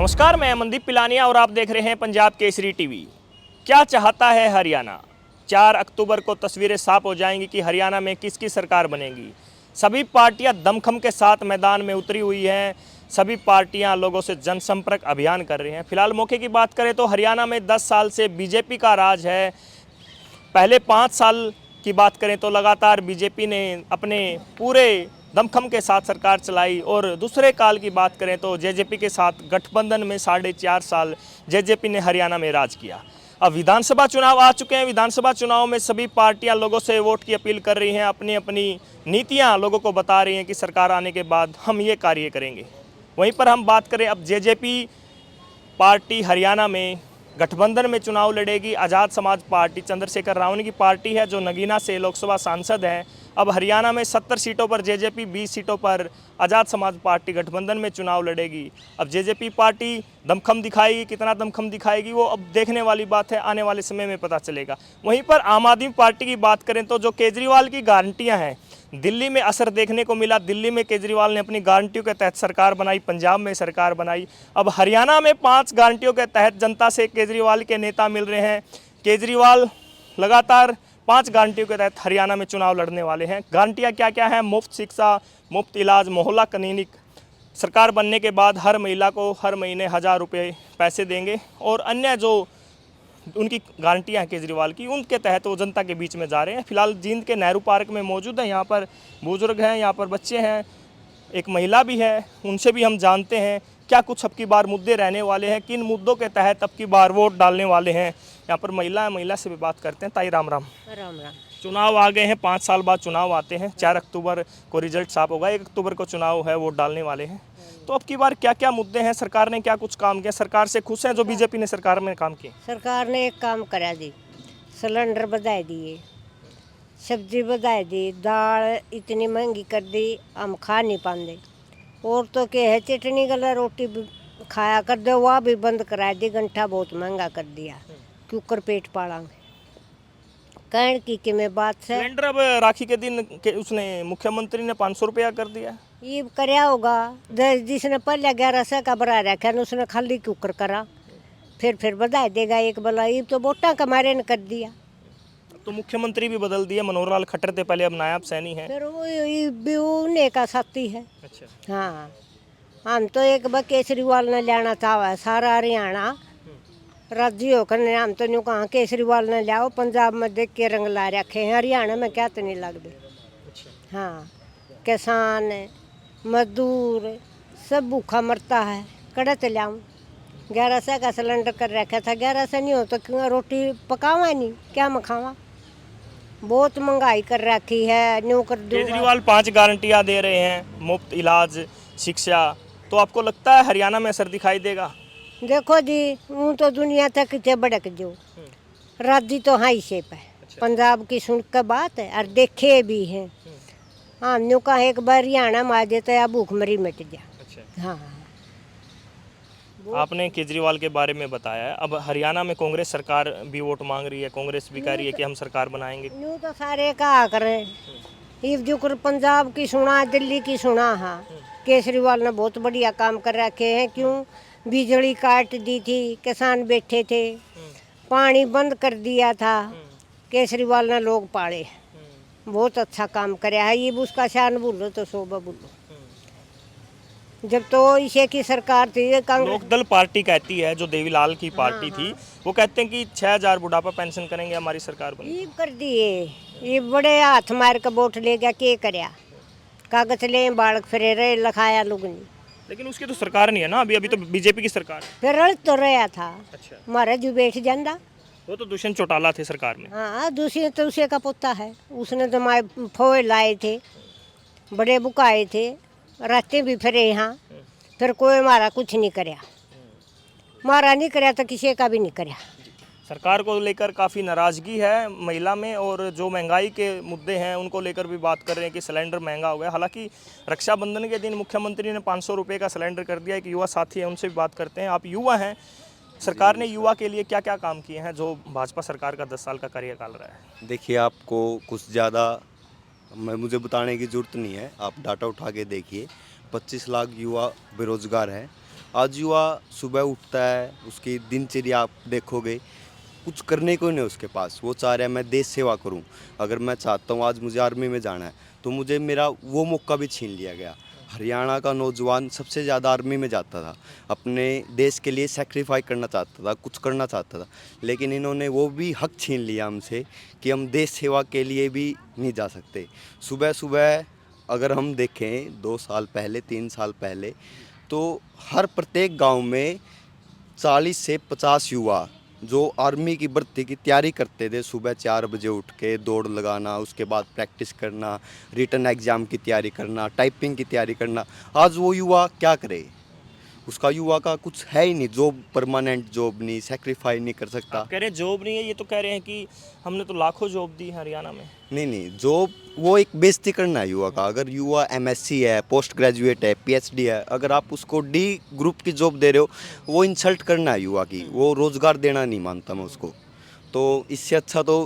नमस्कार, मैं मनदीप पिलानिया और आप देख रहे हैं पंजाब केसरी टीवी। क्या चाहता है हरियाणा? 4 अक्टूबर को तस्वीरें साफ हो जाएंगी कि हरियाणा में किसकी सरकार बनेगी। सभी पार्टियां दमखम के साथ मैदान में उतरी हुई हैं। सभी पार्टियां लोगों से जनसंपर्क अभियान कर रही हैं। फिलहाल मौके की बात करें तो हरियाणा में 10 साल से बीजेपी का राज है। पहले 5 साल की बात करें तो लगातार बीजेपी ने अपने पूरे दमखम के साथ सरकार चलाई और दूसरे काल की बात करें तो जेजेपी के साथ गठबंधन में 4.5 साल जेजेपी ने हरियाणा में राज किया। अब विधानसभा चुनाव आ चुके हैं। विधानसभा चुनाव में सभी पार्टियां लोगों से वोट की अपील कर रही हैं, अपनी अपनी नीतियां लोगों को बता रही हैं कि सरकार आने के बाद हम ये कार्य करेंगे। वहीं पर हम बात करें, अब जेजेपी पार्टी हरियाणा में गठबंधन में चुनाव लड़ेगी। आज़ाद समाज पार्टी चंद्रशेखर रावण की पार्टी है जो नगीना से लोकसभा सांसद हैं। अब हरियाणा में 70 सीटों पर जेजेपी, 20 सीटों पर आज़ाद समाज पार्टी गठबंधन में चुनाव लड़ेगी। अब जेजेपी पार्टी दमखम दिखाएगी, कितना दमखम दिखाएगी वो अब देखने वाली बात है, आने वाले समय में पता चलेगा। वहीं पर आम आदमी पार्टी की बात करें तो जो केजरीवाल की गारंटियाँ हैं, दिल्ली में असर देखने को मिला। दिल्ली में केजरीवाल ने अपनी गारंटियों के तहत सरकार बनाई, पंजाब में सरकार बनाई। अब हरियाणा में 5 गारंटियों के तहत जनता से केजरीवाल के नेता मिल रहे हैं। केजरीवाल लगातार 5 गारंटियों के तहत हरियाणा में चुनाव लड़ने वाले हैं। गारंटियां क्या क्या हैं? मुफ्त शिक्षा, मुफ्त इलाज, मोहल्ला क्लिनिक। सरकार बनने के बाद हर महिला को हर महीने 1000 रुपये पैसे देंगे और अन्य जो उनकी गारंटियां हैं केजरीवाल की, उनके तहत वो जनता के बीच में जा रहे हैं। फिलहाल जींद के नेहरू पार्क में मौजूद हैं। यहाँ पर बुजुर्ग हैं, यहाँ पर बच्चे हैं, एक महिला भी है। उनसे भी हम जानते हैं क्या कुछ अब की बार मुद्दे रहने वाले हैं, किन मुद्दों के तहत अब की बार वोट डालने वाले हैं। यहाँ पर महिला से भी बात करते हैं। ताई राम राम। राम राम। चुनाव आ गए हैं, 5 साल बाद चुनाव आते हैं। 4 अक्टूबर को रिजल्ट साफ होगा, 1 अक्टूबर को चुनाव है, वोट डालने वाले हैं। तो अब की बार क्या क्या मुद्दे हैं? सरकार ने क्या कुछ काम किया? सरकार से खुश हैं जो बीजेपी ने सरकार में काम किए? सरकार ने एक काम करा दी, सिलेंडर बढ़ाए दिए, सब्जी बढ़ाए दी, दाल इतनी महंगी कर दी हम खा नहीं पाते। और तो क्या है, चटनी गला रोटी भी खाया कर दो, वह भी बंद करा दी। घंटा बहुत महंगा कर दिया, क्योंकर पेट पालांगे कहने की कि मैं बात से। सिलेंडर अब राखी के दिन के उसने मुख्यमंत्री ने 500 रुपया कर दिया। ये करया होगा, जिसने पहले 1100 का बढ़ा रखा है उसने खाली क्यों करा, फिर बढ़ा देगा एक बला। ये तो वोटा का मारे ने कर दिया। तो मुख्यमंत्री भी बदल दिए, मनोहर लाल खट्टर थे पहले, अब नायब सैनी है। फिर वो ने का साथी है। अच्छा। हाँ, हम तो एक बार केजरीवाल ने लेना था, सारा हरियाणा राजी होकर ने हम तो न्यू कहा केजरीवाल ने लाओ। पंजाब में देख के रंग ला रखे हैं, हरियाणा में क्या तो नहीं लगते। हाँ, किसान मजदूर सब भूखा मरता है, कड़त लाऊं। 1100 का सिलेंडर कर रखा था, 1100 नहीं हो तो क्यों रोटी पकावा नहीं, क्या मैं खावा। बहुत महंगाई कर रखी है। न्यू कर दो। केजरीवाल 5 गारंटियां दे रहे हैं, मुफ्त इलाज, शिक्षा। तो आपको लगता है हरियाणा में असर दिखाई देगा? देखो जी, वो तो दुनिया तक के भड़क जो राजी तो हाई शेप है। पंजाब की सुन के बात है और देखे भी हैं। हाँ, न्यू का एक बार हरियाणा में आ जाता है, भूखमरी मिट जा। हाँ, आपने केजरीवाल के बारे में बताया है। अब हरियाणा में कांग्रेस सरकार भी वोट मांग रही है, कांग्रेस भी कह रही है कि हम सरकार बनाएंगे। न्यू तो सारे कहा करें, ये जो पंजाब की सुना, दिल्ली की सुना। हाँ, केजरीवाल ने बहुत बढ़िया काम कर रखे हैं। क्यों? बिजली काट दी थी, किसान बैठे थे, पानी बंद कर दिया था, केजरीवाल ने लोग पाले। बहुत अच्छा काम कराया है। ये उसका शान बोलो तो शोभा बोलो। जब तो इसे की सरकार थी, लोकदल पार्टी कहती है, जो देवीलाल की पार्टी थी, वो कहते हैं कि 6000 बुढ़ापा पेंशन करेंगे हमारी सरकार बनी। ये कर दिए, ये बड़े हाथ मार के वोट ले गया, के करया कागज ले बालक फिरे रहे लखाया लोग नहीं। लेकिन उसकी तो सरकार नहीं है ना अभी तो बीजेपी की सरकार है। फिर रल तो रहा था। अच्छा। हमारा जो बैठ जाता। वो तो दुष्यंत चौटाला थे सरकार में। हाँ, दूसरे तो उसे का पोता है, उसने तो माए फौज लाए थे, बड़े बुकाए थे, रास्ते भी फिरे यहाँ। फिर कोई हमारा कुछ नहीं करया, हमारा नहीं करया तो किसी का भी नहीं करया। सरकार को लेकर काफ़ी नाराज़गी है महिला में, और जो महंगाई के मुद्दे हैं उनको लेकर भी बात कर रहे हैं कि सिलेंडर महंगा हो गया। हालांकि रक्षाबंधन के दिन मुख्यमंत्री ने 500 रुपये का सिलेंडर कर दिया। एक युवा साथी है, उनसे भी बात करते हैं। आप युवा हैं, सरकार ने युवा के लिए क्या क्या काम किए हैं जो भाजपा सरकार का 10 साल का कार्यकाल रहा है? देखिए, आपको कुछ ज़्यादा मुझे बताने की ज़रूरत नहीं है, आप डाटा उठा के देखिए। 25 लाख युवा बेरोज़गार हैं आज युवा सुबह उठता है, उसकी दिनचर्या आप देखोगे, कुछ करने को नहीं उसके पास। वो चाह रहा है मैं देश सेवा करूं। अगर मैं चाहता हूं आज मुझे आर्मी में जाना है तो मुझे मेरा वो मौका भी छीन लिया गया। हरियाणा का नौजवान सबसे ज़्यादा आर्मी में जाता था, अपने देश के लिए सेक्रीफाई करना चाहता था, कुछ करना चाहता था, लेकिन इन्होंने वो भी हक छीन लिया हमसे कि हम देश सेवा के लिए भी नहीं जा सकते। सुबह सुबह अगर हम देखें 2 साल पहले 3 साल पहले तो हर प्रत्येक गांव में 40 से 50 युवा जो आर्मी की भर्ती की तैयारी करते थे, सुबह 4 बजे उठ के दौड़ लगाना, उसके बाद प्रैक्टिस करना, रिटन एग्ज़ाम की तैयारी करना, टाइपिंग की तैयारी करना। आज वो युवा क्या करे? उसका युवा का कुछ है ही नहीं, जॉब परमानेंट जॉब नहीं, सेक्रीफाई नहीं कर सकता। आप कह रहे हैं जॉब नहीं है, ये तो कह रहे हैं कि हमने तो लाखों जॉब दी हरियाणा में। नहीं, जॉब वो एक बेइज्जती करना है युवा का। अगर युवा एमएससी है, पोस्ट ग्रेजुएट है, पीएचडी है, अगर आप उसको डी ग्रुप की जॉब दे रहे हो, वो इंसल्ट करना है युवा की, वो रोज़गार देना नहीं मानता मैं उसको। तो इससे अच्छा तो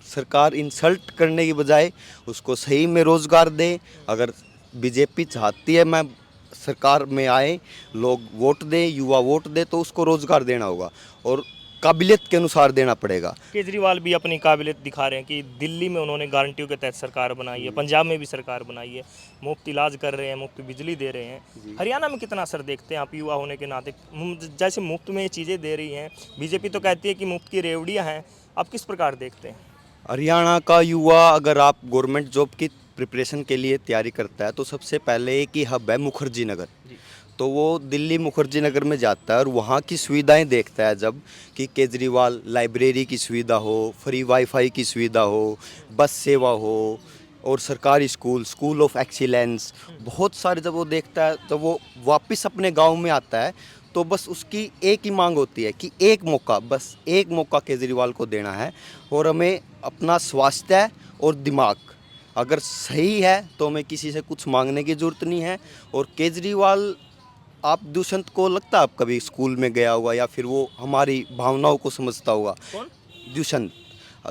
सरकार इंसल्ट करने की बजाय उसको सही में रोज़गार दे। अगर बीजेपी चाहती है मैं सरकार में आए, लोग वोट दें, युवा वोट दे, तो उसको रोज़गार देना होगा और काबिलियत के अनुसार देना पड़ेगा। केजरीवाल भी अपनी काबिलियत दिखा रहे हैं कि दिल्ली में उन्होंने गारंटियों के तहत सरकार बनाई है, पंजाब में भी सरकार बनाई है, मुफ्त इलाज कर रहे हैं, मुफ्त बिजली दे रहे हैं। हरियाणा में कितना असर देखते हैं आप युवा होने के नाते? जैसे मुफ्त में ये चीज़ें दे रही हैं, बीजेपी तो कहती है कि मुफ्त की रेवड़ियाँ हैं, आप किस प्रकार देखते हैं? हरियाणा का युवा अगर आप गवर्नमेंट जॉब की प्रिपरेशन के लिए तैयारी करता है तो सबसे पहले एक ही हब है मुखर्जी नगर। तो वो दिल्ली मुखर्जी नगर में जाता है और वहाँ की सुविधाएं देखता है, जब कि केजरीवाल लाइब्रेरी की सुविधा हो, फ्री वाईफाई की सुविधा हो, बस सेवा हो और सरकारी स्कूल ऑफ एक्सीलेंस, बहुत सारे जब वो देखता है तो वो वापस अपने गांव में आता है। तो बस उसकी एक ही मांग होती है कि एक मौका, बस एक मौका केजरीवाल को देना है और हमें अपना स्वास्थ्य और दिमाग अगर सही है तो हमें किसी से कुछ मांगने की ज़रूरत नहीं है। और केजरीवाल, आप दुष्यंत को लगता है आप कभी स्कूल में गया होगा या फिर वो हमारी भावनाओं को समझता होगा? कौन? दुष्यंत,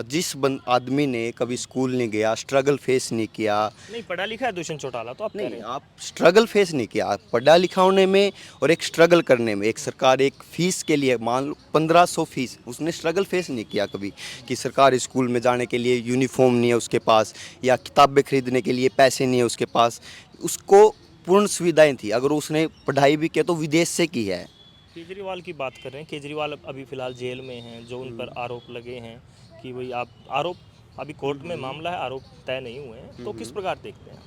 जिस आदमी ने कभी स्कूल नहीं गया, स्ट्रगल फेस नहीं किया। नहीं पढ़ा लिखा है दुष्यंत चौटाला, तो आप कह रहे नहीं, हैं। आप स्ट्रगल फेस नहीं किया। आप पढ़ा लिखा होने में और एक स्ट्रगल करने में, एक सरकार एक फ़ीस के लिए मान लो 1500 फीस, उसने स्ट्रगल फेस नहीं किया कभी कि सरकारी स्कूल में जाने के लिए यूनिफॉर्म नहीं है उसके पास या किताबें खरीदने के लिए पैसे नहीं है उसके पास। उसको पूर्ण सुविधाएं थी। अगर उसने पढ़ाई भी की तो विदेश से की है। केजरीवाल की बात कर रहे हैं, केजरीवाल अभी फिलहाल जेल में हैं, जो उन पर आरोप लगे हैं कि भाई आप आरोप, अभी कोर्ट में मामला है, आरोप तय नहीं हुए हैं, तो किस प्रकार देखते हैं?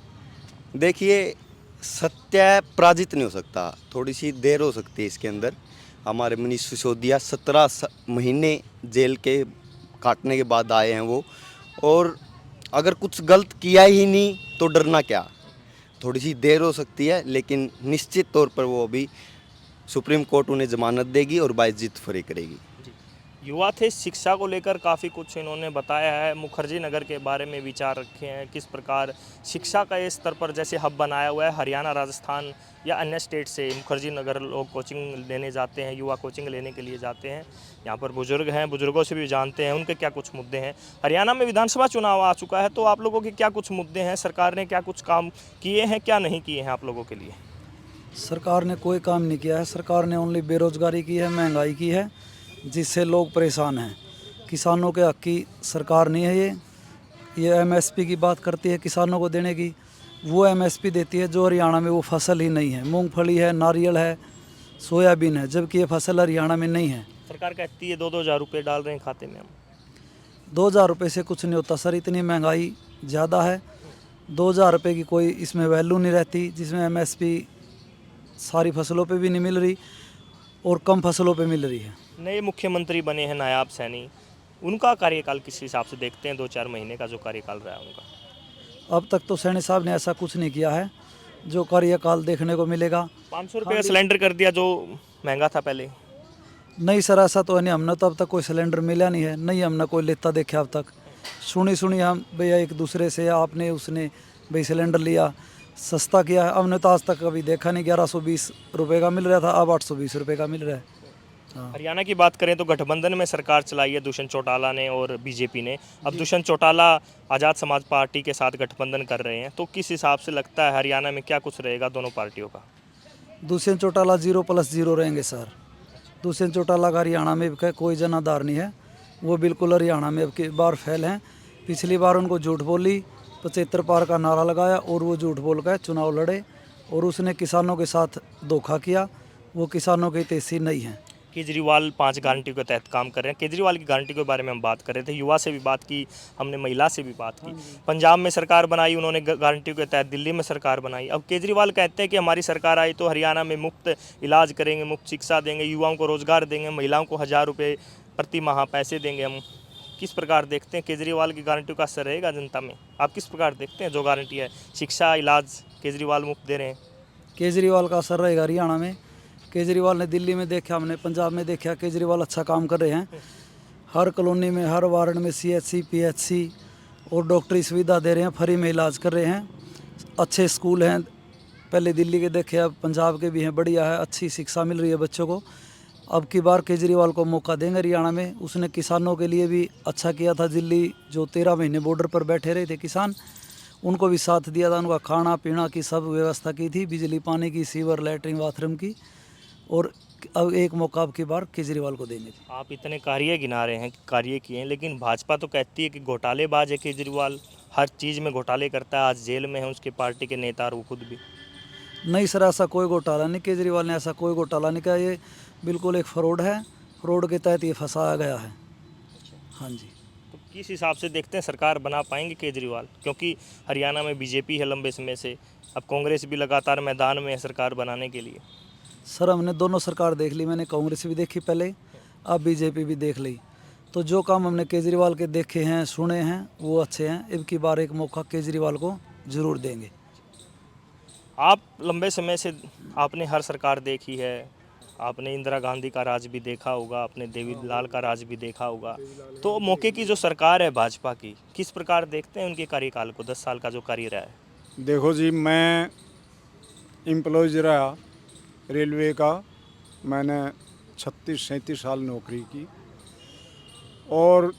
देखिए, सत्य पराजित नहीं हो सकता, थोड़ी सी देर हो सकती है इसके अंदर। हमारे मनीष सिसोदिया 17 महीने जेल के काटने के बाद आए हैं वो, और अगर कुछ गलत किया ही नहीं तो डरना क्या। थोड़ी सी देर हो सकती है लेकिन निश्चित तौर पर वो अभी सुप्रीम कोर्ट उन्हें जमानत देगी और बाइज्जत फ्री करेगी। युवा थे, शिक्षा को लेकर काफ़ी कुछ इन्होंने बताया है, मुखर्जी नगर के बारे में विचार रखे हैं, किस प्रकार शिक्षा का इस स्तर पर जैसे हब बनाया हुआ है, हरियाणा, राजस्थान या अन्य स्टेट से मुखर्जी नगर लोग कोचिंग लेने जाते हैं, युवा कोचिंग लेने के लिए जाते हैं। यहाँ पर बुजुर्ग हैं, बुजुर्गों से भी जानते हैं उनके क्या कुछ मुद्दे हैं। हरियाणा में विधानसभा चुनाव आ चुका है, तो आप लोगों के क्या कुछ मुद्दे हैं, सरकार ने क्या कुछ काम किए हैं, क्या नहीं किए हैं आप लोगों के लिए? सरकार ने कोई काम नहीं किया है। सरकार ने ओनली बेरोजगारी की है, महंगाई की है, जिससे लोग परेशान हैं। किसानों के हक की सरकार नहीं है ये एमएसपी की बात करती है किसानों को देने की, वो एमएसपी देती है जो हरियाणा में वो फसल ही नहीं है। मूंगफली है, नारियल है, सोयाबीन है, जबकि ये फसल हरियाणा में नहीं है। सरकार कहती है 2-2 हज़ार रुपये डाल रहे हैं खाते में हम। 2000 रुपये से कुछ नहीं होता सर, इतनी महंगाई ज़्यादा है। 2000 रुपये की कोई इसमें वैल्यू नहीं रहती, जिसमें एमएसपी सारी फसलों पे भी नहीं मिल रही और कम फसलों पे मिल रही है। नए मुख्यमंत्री बने हैं नायाब सैनी, उनका कार्यकाल किस हिसाब से देखते हैं? 2-4 महीने का जो कार्यकाल रहा है उनका। अब तक तो सैनी साहब ने ऐसा कुछ नहीं किया है जो कार्यकाल देखने को मिलेगा। 500 रुपये का सिलेंडर कर दिया जो महंगा था पहले। नहीं सर, ऐसा तो है नहीं। हमने तो अब तक कोई सिलेंडर मिला नहीं है, नहीं हमने कोई लेता देखा अब तक। सुनी हम भैया एक दूसरे से, आपने उसने भाई सिलेंडर लिया, सस्ता किया है। हमने तो आज तक कभी देखा नहीं। 1120 रुपये का मिल रहा था, अब 820 रुपये का मिल रहा है। हरियाणा की बात करें तो गठबंधन में सरकार चलाई है दुष्यंत चौटाला ने और बीजेपी ने। अब दुष्यंत चौटाला आज़ाद समाज पार्टी के साथ गठबंधन कर रहे हैं, तो किस हिसाब से लगता है हरियाणा में क्या कुछ रहेगा दोनों पार्टियों का? दुष्यंत चौटाला 0+0 रहेंगे सर। दुष्यंत चौटाला का हरियाणा में कोई जनाधार नहीं है, वो बिल्कुल हरियाणा में अब की बार फेल हैं। पिछली बार उनको झूठ बोली, 75 पार का नारा लगाया और वो झूठ बोल कर चुनाव लड़े और उसने किसानों के साथ धोखा किया। वो किसानों के हितैषी नहीं हैं। केजरीवाल 5 गारंटी के तहत काम कर रहे हैं। केजरीवाल की गारंटी के बारे में हम बात कर रहे थे, युवा से भी बात की हमने, महिला से भी बात की। पंजाब में सरकार बनाई उन्होंने गारंटी के तहत, दिल्ली में सरकार बनाई। अब केजरीवाल कहते हैं कि हमारी सरकार आई तो हरियाणा में मुफ्त इलाज करेंगे, मुफ्त शिक्षा देंगे, युवाओं को रोजगार देंगे, महिलाओं को 1000 रुपये प्रति माह पैसे देंगे। हम किस प्रकार देखते हैं केजरीवाल की गारंटी का असर रहेगा जनता में? आप किस प्रकार देखते हैं जो गारंटी है, शिक्षा, इलाज केजरीवाल मुफ्त दे रहे हैं? केजरीवाल का असर रहेगा हरियाणा में। केजरीवाल ने दिल्ली में देखा, हमने पंजाब में देखा, केजरीवाल अच्छा काम कर रहे हैं। हर कॉलोनी में, हर वार्ड में CHC PHC और डॉक्टरी सुविधा दे रहे हैं, फ्री में इलाज कर रहे हैं। अच्छे स्कूल हैं, पहले दिल्ली के देखे, अब पंजाब के भी हैं, बढ़िया है, अच्छी शिक्षा मिल रही है बच्चों को। अब की बार केजरीवाल को मौका देंगे हरियाणा में। उसने किसानों के लिए भी अच्छा किया था। दिल्ली जो 13 महीने बॉर्डर पर बैठे रहे थे किसान, उनको भी साथ दिया था, उनका खाना पीना की सब व्यवस्था की थी, बिजली पानी की, सीवर, लैट्रिन, बाथरूम की। और अब एक मौका अब की बार केजरीवाल को देंगे। आप इतने कार्य गिना रहे हैं, कार्य किए हैं, लेकिन भाजपा तो कहती है कि घोटालेबाज है केजरीवाल, हर चीज़ में घोटाले करता है, आज जेल में है उसके पार्टी के नेता और वो खुद भी। नहीं सर, ऐसा कोई घोटाला नहीं, केजरीवाल ने ऐसा कोई घोटाला नहीं किया। ये बिल्कुल एक फ्रॉड है, फ्रॉड के तहत ये फंसाया गया है। हाँ जी। तो किस हिसाब से देखते हैं सरकार बना पाएंगे केजरीवाल? क्योंकि हरियाणा में बीजेपी है लंबे समय से, अब कांग्रेस भी लगातार मैदान में है सरकार बनाने के लिए। सर हमने दोनों सरकार देख ली, मैंने कांग्रेस भी देखी पहले, अब बीजेपी भी देख ली। तो जो काम हमने केजरीवाल के देखे हैं, सुने हैं, वो अच्छे हैं। अब की बार एक मौका केजरीवाल को ज़रूर देंगे। आप लंबे समय से, आपने हर सरकार देखी है, आपने इंदिरा गांधी का राज भी देखा होगा, आपने देवीलाल का राज भी देखा होगा, तो मौके की जो सरकार है भाजपा की, किस प्रकार देखते हैं उनके कार्यकाल को, 10 साल का जो कार्य रहा है? देखो जी, मैं एम्प्लॉयज रहा रेलवे का, मैंने 36-37 साल नौकरी की। और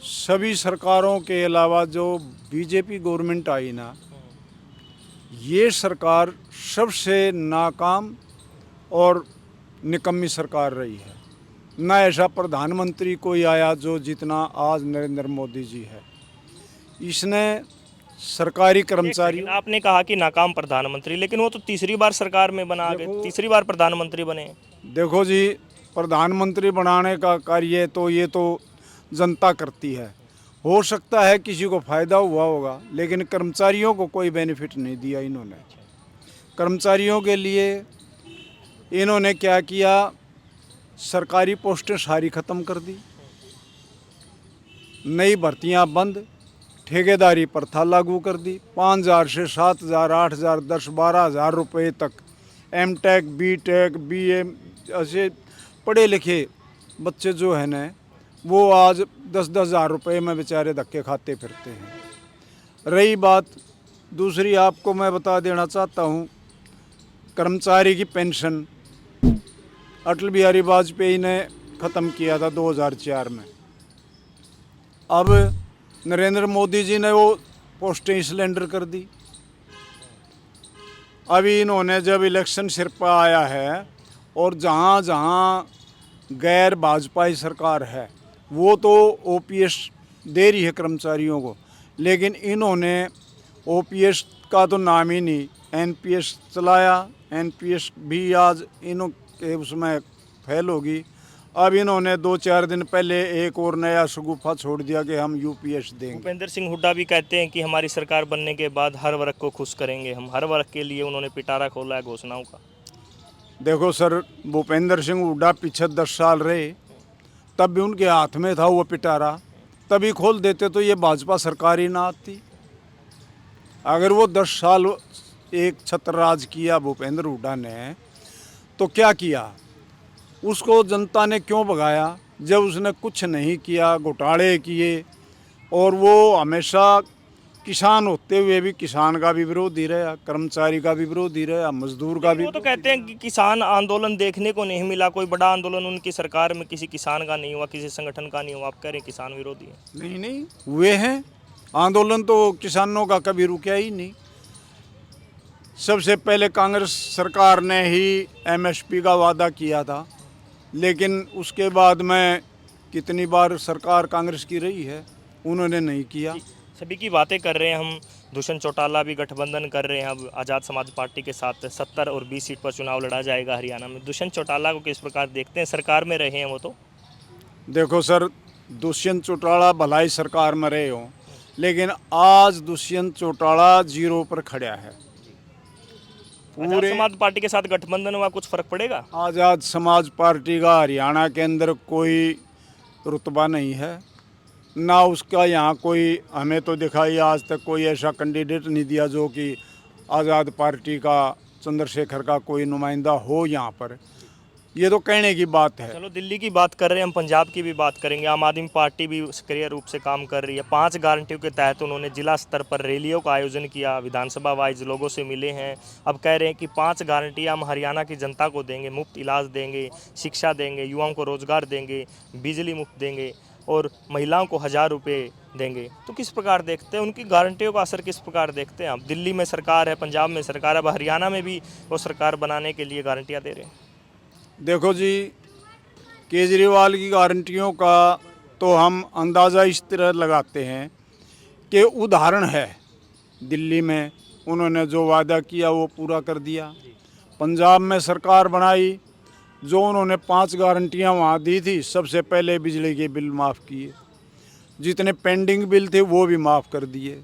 सभी सरकारों के अलावा जो बीजेपी गवर्नमेंट आई ना, ये सरकार सबसे नाकाम और निकम्मी सरकार रही है। ना ऐसा प्रधानमंत्री कोई आया जो जितना आज नरेंद्र मोदी जी है। इसने सरकारी कर्मचारी, लेकिन आपने कहा कि नाकाम प्रधानमंत्री, लेकिन वो तो तीसरी बार सरकार में बना आ गए, तीसरी बार प्रधानमंत्री बने। देखो जी, प्रधानमंत्री बनाने का कार्य तो ये तो जनता करती है। हो सकता है किसी को फ़ायदा हुआ होगा, लेकिन कर्मचारियों को कोई बेनिफिट नहीं दिया इन्होंने। कर्मचारियों के लिए इन्होंने क्या किया, सरकारी पोस्टें सारी ख़त्म कर दी, नई भर्तियां बंद, ठेकेदारी प्रथा लागू कर दी। 5,000 से 7,000, 8,000, 10-12,000 रुपये तक M.Tech, B.Tech, BA ऐसे पढ़े लिखे बच्चे जो है ना, वो आज 10-10 हज़ार रुपये में बेचारे धक्के खाते फिरते हैं। रही बात दूसरी, आपको मैं बता देना चाहता हूँ, कर्मचारी की पेंशन अटल बिहारी वाजपेयी ने ख़त्म किया था 2004 में। अब नरेंद्र मोदी जी ने वो पोस्टें सिलेंडर कर दी। अभी इन्होंने जब इलेक्शन सिर पर आया है और जहाँ जहाँ गैर भाजपाई सरकार है वो तो OPS दे रही है कर्मचारियों को, लेकिन इन्होंने OPS का तो नाम ही नहीं, NPS चलाया। NPS भी आज इन्हों के उसमें फेल होगी। अब इन्होंने 2-4 दिन पहले एक और नया शगुफा छोड़ दिया कि हम UPS देंगे। भूपेंद्र सिंह हुड्डा भी कहते हैं कि हमारी सरकार बनने के बाद हर वर्ग को खुश करेंगे हम, हर वर्ग के लिए उन्होंने पिटारा खोला है घोषणाओं का। देखो सर, भूपेंद्र सिंह हुड्डा पीछे 10 साल रहे, तब भी उनके हाथ में था वो पिटारा, तभी खोल देते तो ये भाजपा सरकार ही ना आती। अगर वो 10 साल एक छत्र राज किया भूपेंद्र हुड्डा ने, तो क्या किया, उसको जनता ने क्यों भगाया जब उसने कुछ नहीं किया, घोटाले किए। और वो हमेशा किसान होते हुए भी किसान का भी विरोधी रहा, कर्मचारी का भी विरोधी रहा, मजदूर का भी। वो तो कहते हैं कि किसान आंदोलन देखने को नहीं मिला, कोई बड़ा आंदोलन उनकी सरकार में किसी किसान का नहीं हुआ, किसी संगठन का नहीं हुआ। आप कह रहे हैं किसान विरोधी है? नहीं हुए हैं आंदोलन, तो किसानों का कभी रुका ही नहीं। सबसे पहले कांग्रेस सरकार ने ही एमएसपी का वादा किया था, लेकिन उसके बाद में कितनी बार सरकार कांग्रेस की रही है, उन्होंने नहीं किया। सभी की बातें कर रहे हैं हम। दुष्यंत चौटाला भी गठबंधन कर रहे हैं अब आज़ाद समाज पार्टी के साथ। 70 और 20 सीट पर चुनाव लड़ा जाएगा हरियाणा में। दुष्यंत चौटाला को किस प्रकार देखते हैं? सरकार में रहे हैं वो तो। देखो सर, दुष्यंत चौटाला भलाई सरकार में रहे हो, लेकिन आज दुष्यंत चौटाला जीरो पर खड़ा है। आज़ाद समाज पार्टी के साथ गठबंधन हुआ, कुछ फर्क पड़ेगा? आज़ाद समाज पार्टी का हरियाणा के अंदर कोई रुतबा नहीं है, ना उसका यहाँ कोई, हमें तो दिखाई आज तक कोई ऐसा कैंडिडेट नहीं दिया जो कि आज़ाद पार्टी का, चंद्रशेखर का कोई नुमाइंदा हो यहाँ पर। ये तो कहने की बात है। चलो दिल्ली की बात कर रहे हैं हम, पंजाब की भी बात करेंगे। आम आदमी पार्टी भी सक्रिय रूप से काम कर रही है। 5 गारंटियों के तहत उन्होंने जिला स्तर पर रैलियों का आयोजन किया, विधानसभा वाइज लोगों से मिले हैं। अब कह रहे हैं कि 5 गारंटियाँ हम हरियाणा की जनता को देंगे। मुफ्त इलाज देंगे, शिक्षा देंगे, युवाओं को रोजगार देंगे, बिजली मुफ्त देंगे और महिलाओं को 1000 रुपये देंगे। तो किस प्रकार देखते हैं उनकी गारंटियों का असर? किस प्रकार देखते हैं आप? दिल्ली में सरकार है, पंजाब में सरकार, अब हरियाणा में भी वो सरकार बनाने के लिए गारंटियाँ दे रहे हैं। देखो जी, केजरीवाल की गारंटियों का तो हम अंदाज़ा इस तरह लगाते हैं कि उदाहरण है। दिल्ली में उन्होंने जो वादा किया वो पूरा कर दिया। पंजाब में सरकार बनाई, जो उन्होंने 5 गारंटियां वहाँ दी थी, सबसे पहले बिजली के बिल माफ़ किए, जितने पेंडिंग बिल थे वो भी माफ़ कर दिए।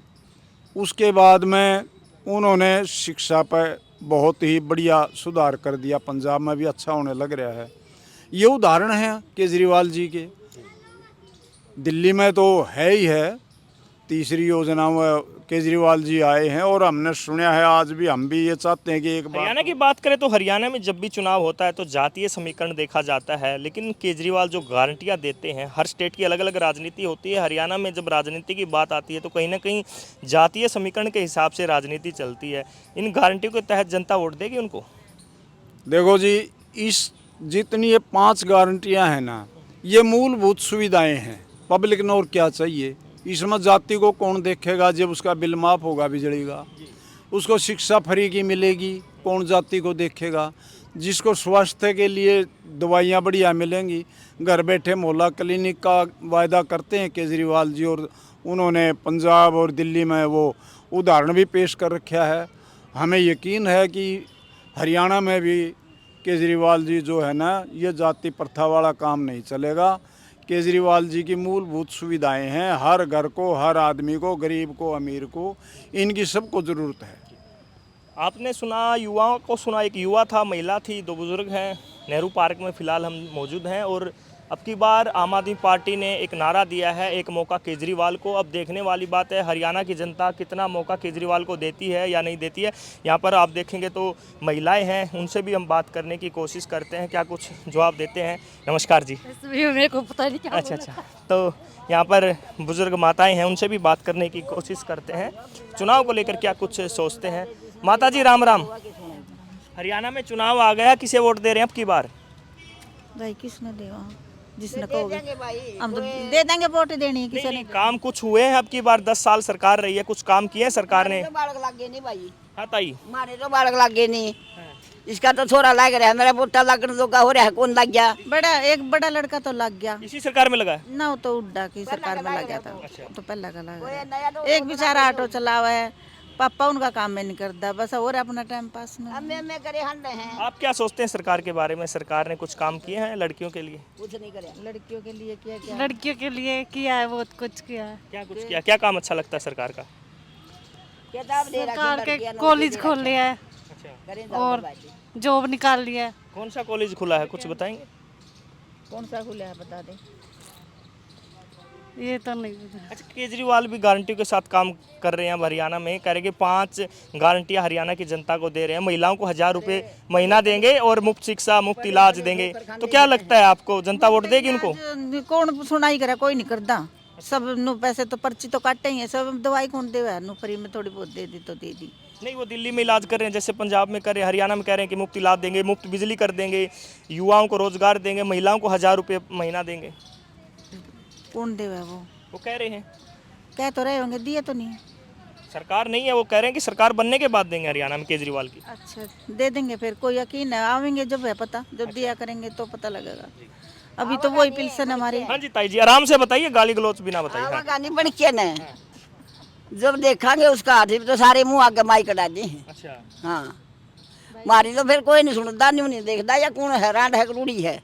उसके बाद में उन्होंने शिक्षा पर बहुत ही बढ़िया सुधार कर दिया, पंजाब में भी अच्छा होने लग रहा है। ये उदाहरण है केजरीवाल जी के। दिल्ली में तो है ही है, तीसरी योजना में केजरीवाल जी आए हैं और हमने सुना है, आज भी हम भी ये चाहते हैं कि एक बार हरियाणा की बात करें तो हरियाणा में जब भी चुनाव होता है तो जातीय समीकरण देखा जाता है, लेकिन केजरीवाल जो गारंटियां देते हैं, हर स्टेट की अलग अलग राजनीति होती है। हरियाणा में जब राजनीति की बात आती है तो कहीं ना कहीं जातीय समीकरण के हिसाब से राजनीति चलती है। इन गारंटियों के तहत जनता वोट देगी उनको? देखो जी, इस जितनी ये 5 गारंटियां हैं ना, ये मूलभूत सुविधाएं हैं। पब्लिक ने और क्या चाहिए? इसमें जाति को कौन देखेगा? जब उसका बिल माफ़ होगा बिजली का, उसको शिक्षा फ्री की मिलेगी, कौन जाति को देखेगा? जिसको स्वास्थ्य के लिए दवाइयाँ बढ़िया मिलेंगी, घर बैठे मोहल्ला क्लिनिक का वायदा करते हैं केजरीवाल जी, और उन्होंने पंजाब और दिल्ली में वो उदाहरण भी पेश कर रखा है। हमें यकीन है कि हरियाणा में भी केजरीवाल जी जो है ना, ये जाति प्रथा वाला काम नहीं चलेगा। केजरीवाल जी की मूलभूत सुविधाएं हैं, हर घर को, हर आदमी को, गरीब को, अमीर को, इनकी सबको ज़रूरत है। आपने सुना, युवाओं को सुना, एक युवा था, महिला थी, 2 बुजुर्ग हैं। नेहरू पार्क में फ़िलहाल हम मौजूद हैं और अब की बार आम आदमी पार्टी ने एक नारा दिया है, एक मौका केजरीवाल को। अब देखने वाली बात है हरियाणा की जनता कितना मौका केजरीवाल को देती है या नहीं देती है। यहाँ पर आप देखेंगे तो महिलाएं हैं, उनसे भी हम बात करने की कोशिश करते हैं, क्या कुछ जवाब देते हैं। नमस्कार जी। मेरे को पता नहीं क्या अच्छा, तो यहाँ पर बुजुर्ग माताएं हैं, उनसे भी बात करने की कोशिश करते हैं, चुनाव को लेकर क्या कुछ सोचते हैं। माता जी राम राम। हरियाणा में चुनाव आ गया, किसे वोट दे रहे हैं अब की बार? भाई किसने देवा, जिसने कहोगे हम तो दे देंगे। वोट देनी है किसी ने। काम कुछ हुए हैं अब की बार? 10 साल सरकार रही है, कुछ काम किए हैं सरकार ने? बालक लग गए नहीं भाई, हाँ ताई, मारे तो बालक लग गए नहीं। इसका तो छोरा लग रहा है, मेरा पोता लगने तो का हो रहा है, कौन लग गया? एक बड़ा लड़का तो लग गया इसी सरकार में लगा है? ना, वो तो उड्डा की सरकार में लग गया था। तो पहले का लगा कोई नया तो एक बेचारा ऑटो चलावा है, पापा उनका काम में नहीं करता, बस और अपना टाइम पास में। हमें करे हंड हैं, आप क्या सोचते हैं सरकार के बारे में? सरकार ने कुछ काम किए हैं लड़कियों के लिए? कुछ नहीं करे। लड़कियों के लिए क्या क्या लड़कियों के लिए किया है, बहुत कुछ किया है। क्या कुछ किया? क्या काम अच्छा लगता है सरकार का? किताब दे रखी, सरकार के लड़कियां, कॉलेज खोल लिया है अच्छा, करें जाओ और भाई। जॉब निकाल लिया है। कौन सा कॉलेज खुला है, कुछ बताएंगे? कौन सा खुला है बता दे। ये तो नहीं पता। अच्छा, केजरीवाल भी गारंटी के साथ काम कर रहे हैं अब हरियाणा में। कह रहे कि 5 गारंटियां हरियाणा की जनता को दे रहे हैं। महिलाओं को 1000 रुपये महीना देंगे और मुफ्त शिक्षा, मुफ्त इलाज देंगे। तो क्या लगता है आपको, जनता वोट देगी उनको? कौन सुनाई करे, कोई नहीं करता। सब नु पैसे तो पर्ची तो काटे ही है, सब दवाई कौन देवा नु, फ्री में थोड़ी बहुत दे दी तो दे दी। नहीं, वो दिल्ली में इलाज कर रहे हैं, जैसे पंजाब में कर रहे हैं, हरियाणा में कह रहे हैं कि मुफ्त इलाज देंगे, मुफ्त बिजली कर देंगे, युवाओं को रोजगार देंगे, महिलाओं को 1000 रुपये महीना देंगे। कौन देवा? वो वो कह रहे हैं। कह तो रहे होंगे, दिए तो नहीं। सरकार नहीं है, वो कह रहे हैं कि सरकार बनने के बाद देंगे हरियाणा में केजरीवाल की। अच्छा दे देंगे फिर, कोई यकीन है, आवेंगे जब है पता, जब दिया करेंगे तो पता लगेगा। अभी तो वही पिल्सन हमारी। हाँ जी ताई जी, आराम से बताइए, गाली गलौच बिना बताइए। हाँ। गानी बन के न जब देखांगे उसका हाथ तो सारे मुंह आगे माई कटा दी। अच्छा, हाँ मारी तो फिर कोई नहीं सुनता, नहीं देखता या कौन हैरान है रूढ़ी है।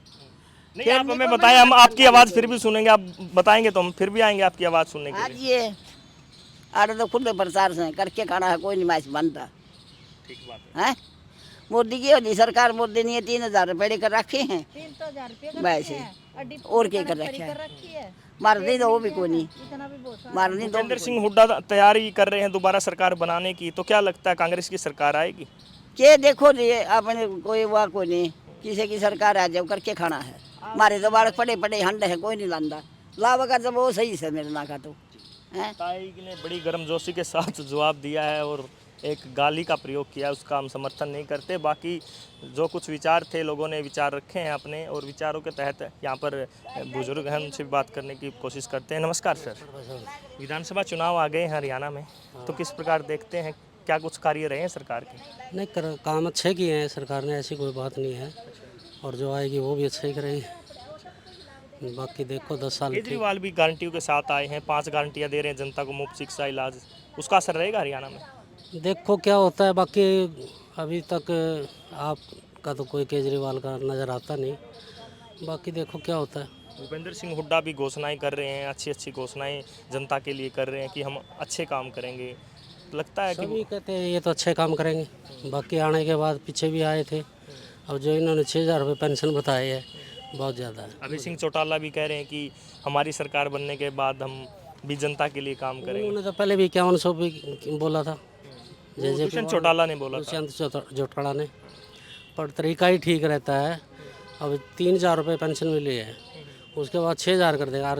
नहीं आप हमें बताएं, हम आपकी आवाज़ फिर भी सुनेंगे, आप बताएंगे तो हम फिर भी आएंगे आपकी आवाज़ सुनने के हाँ लिए। जी ये आरे तो खुले प्रचार से करके खाना है, कोई नहीं माइस बनता ठीक बात है। है। मोदी की होली सरकार, मोदी ने 3,000 रुपये कर रखे हैं वैसे, और क्या कर रखे हैं, मारने दो वो भी कोई नहीं, मारने दो। भूपेंद्र सिंह हुड्डा तैयारी कर रहे हैं दोबारा सरकार बनाने की, तो क्या लगता है कांग्रेस की सरकार आएगी? के देखो जी अपने कोई वाह कोई नहीं, किसी की सरकार आ जाओ करके खाना है। मारे तो बालक पड़े पड़े हंड है, कोई नहीं लांदा लाभ का, जब वो सही से मेरे ना का तो है। ताई ने बड़ी गर्मजोशी के साथ जवाब दिया है और एक गाली का प्रयोग किया, उसका हम समर्थन नहीं करते। बाकी जो कुछ विचार थे, लोगों ने विचार रखे हैं अपने, और विचारों के तहत यहाँ पर बुजुर्ग हैं, उनसे बात करने की कोशिश करते हैं। नमस्कार सर, विधानसभा चुनाव आ गए हैं हरियाणा में, तो किस प्रकार देखते हैं, क्या कुछ कार्य रहे हैं सरकार के? नहीं काम अच्छे किए हैं सरकार ने, ऐसी कोई बात नहीं है, और जो आएगी वो भी अच्छा ही करेगी। बाकी देखो 10 साल केजरीवाल भी गारंटियों के साथ आए हैं, 5 गारंटियाँ दे रहे हैं जनता को, मुफ्त शिक्षा, इलाज, उसका असर रहेगा हरियाणा में? देखो क्या होता है। बाकी अभी तक आपका तो कोई केजरीवाल का नज़र आता नहीं, बाकी देखो क्या होता है। भूपेंद्र सिंह हुड्डा भी घोषणाएं कर रहे हैं, अच्छी अच्छी घोषणाएं जनता के लिए कर रहे हैं कि हम अच्छे काम करेंगे, लगता है कि सभी कहते हैं ये तो अच्छे काम करेंगे। बाकी आने के बाद पीछे भी आए थे, अब जो इन्होंने 6,000 रुपये पेंशन बताए है बहुत ज़्यादा है। अभय सिंह चौटाला भी कह रहे हैं कि हमारी सरकार बनने के बाद हम भी जनता के लिए काम करेंगे। उन्होंने तो पहले भी 5100 भी बोला था, दुष्यंत चौटाला ने बोला था। दुष्यंत चौटाला ने, पर तरीका ही ठीक रहता है। अब 3,000 रुपये पेंशन मिली है, उसके बाद 6,000 कर देगा,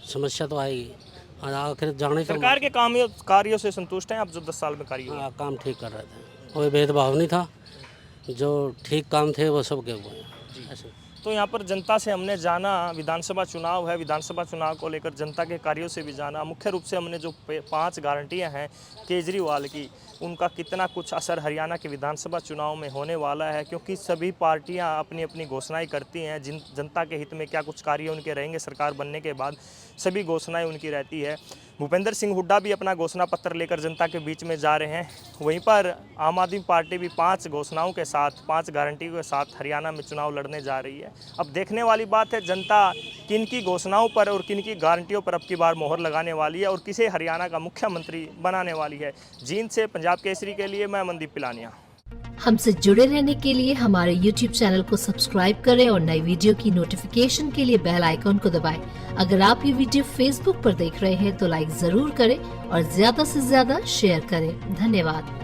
समस्या तो आएगी। और आखिर जाने का सरकार के कार्यों से संतुष्ट हैं आप, जो 10 साल में कार्य हुए? हाँ काम ठीक कर रहे थे, कोई भेदभाव नहीं था, जो ठीक काम थे वो सब के हुए ऐसे। तो यहाँ पर जनता से हमने जाना, विधानसभा चुनाव है, विधानसभा चुनाव को लेकर जनता के कार्यों से भी जाना। मुख्य रूप से हमने जो 5 गारंटियाँ हैं केजरीवाल की, उनका कितना कुछ असर हरियाणा के विधानसभा चुनाव में होने वाला है, क्योंकि सभी पार्टियां अपनी अपनी घोषणाएं करती हैं। जनता के हित में क्या कुछ कार्य उनके रहेंगे सरकार बनने के बाद, सभी घोषणाएं उनकी रहती है। भूपेंद्र सिंह हुड्डा भी अपना घोषणा पत्र लेकर जनता के बीच में जा रहे हैं। वहीं पर आम आदमी पार्टी भी 5 घोषणाओं के साथ, 5 गारंटियों के साथ हरियाणा में चुनाव लड़ने जा रही है। अब देखने वाली बात है जनता किन की घोषणाओं पर और किन की गारंटियों पर अब की बार मोहर लगाने वाली है और किसे हरियाणा का मुख्यमंत्री बनाने वाली है। जींद से पंजाब केसरी के लिए मैं मनदीप पिलानिया। हमसे जुड़े रहने के लिए हमारे YouTube चैनल को सब्सक्राइब करें और नई वीडियो की नोटिफिकेशन के लिए बेल आइकॉन को दबाएं। अगर आप ये वीडियो Facebook पर देख रहे हैं तो लाइक जरूर करें और ज्यादा से ज्यादा शेयर करें। धन्यवाद।